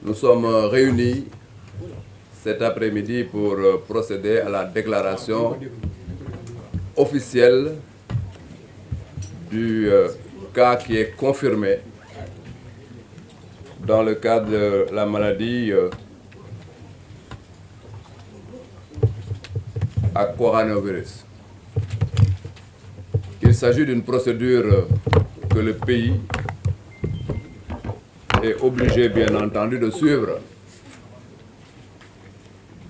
Nous sommes réunis cet après-midi pour procéder à la déclaration officielle du cas qui est confirmé dans le cadre de la maladie à coronavirus. Il s'agit d'une procédure que le pays est obligé, bien entendu, de suivre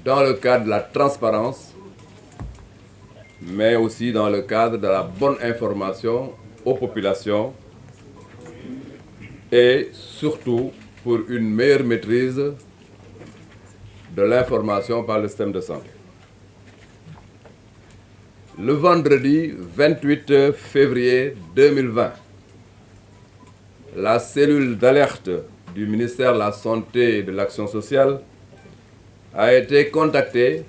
dans le cadre de la transparence, mais aussi dans le cadre de la bonne information aux populations et surtout pour une meilleure maîtrise de l'information par le système de santé. Le vendredi 28 février 2020, la cellule d'alerte du ministère de la Santé et de l'Action sociale a été contactée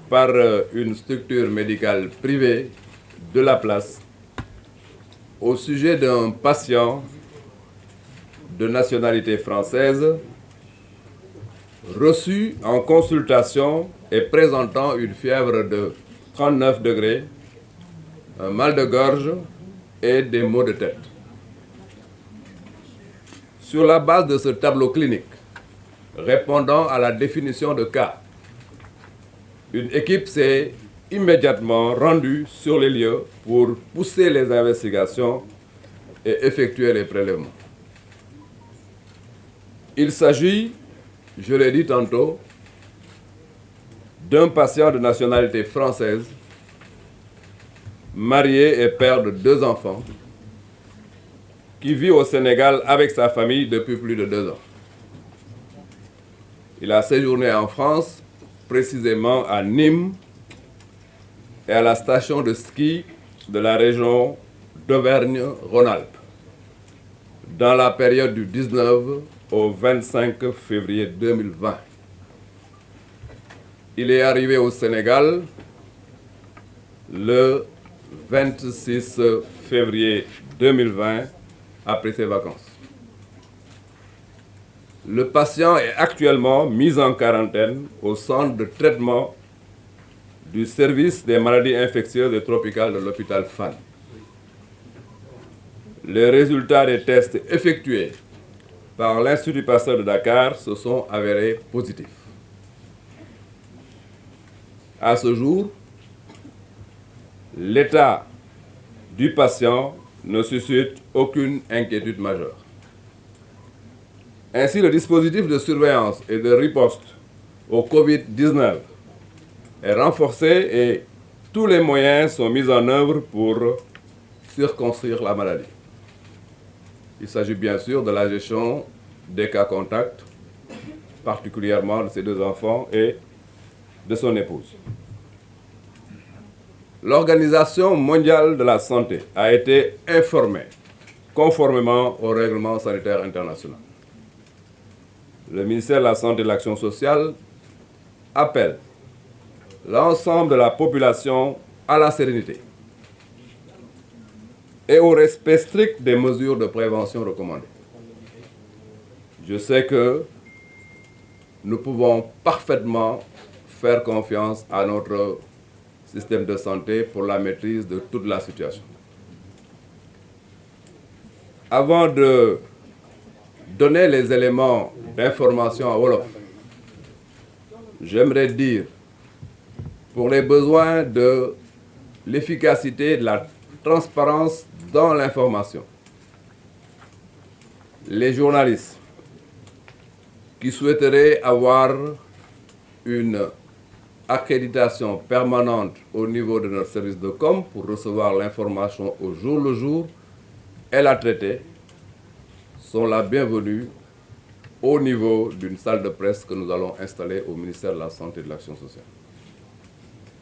par une structure médicale privée de la place au sujet d'un patient de nationalité française reçu en consultation et présentant une fièvre de 39 degrés, un mal de gorge et des maux de tête. Sur la base de ce tableau clinique, répondant à la définition de cas, une équipe s'est immédiatement rendue sur les lieux pour pousser les investigations et effectuer les prélèvements. Il s'agit, je l'ai dit tantôt, d'un patient de nationalité française, marié et père de 2 enfants, qui vit au Sénégal avec sa famille depuis plus de 2 ans. Il a séjourné en France, précisément à Nîmes et à la station de ski de la région d'Auvergne-Rhône-Alpes, dans la période du 19 au 25 février 2020. Il est arrivé au Sénégal le 26 février 2020 après ses vacances. Le patient est actuellement mis en quarantaine au centre de traitement du service des maladies infectieuses et tropicales de l'hôpital Fann. Les résultats des tests effectués par l'Institut Pasteur de Dakar se sont avérés positifs. À ce jour, l'état du patient ne suscite aucune inquiétude majeure. Ainsi, le dispositif de surveillance et de riposte au Covid-19 est renforcé et tous les moyens sont mis en œuvre pour circonscrire la maladie. Il s'agit bien sûr de la gestion des cas contacts, particulièrement de ses 2 enfants et de son épouse. L'Organisation mondiale de la santé a été informée conformément au règlement sanitaire international. Le ministère de la Santé et de l'Action sociale appelle l'ensemble de la population à la sérénité et au respect strict des mesures de prévention recommandées. Je sais que nous pouvons parfaitement faire confiance à notre système de santé pour la maîtrise de toute la situation. Avant de donner les éléments d'information à Wolof, j'aimerais dire, pour les besoins de l'efficacité, de la transparence dans l'information, les journalistes qui souhaiteraient avoir une accréditation permanente au niveau de notre service de com pour recevoir l'information au jour le jour et la traiter sont la bienvenue au niveau d'une salle de presse que nous allons installer au ministère de la Santé et de l'Action sociale.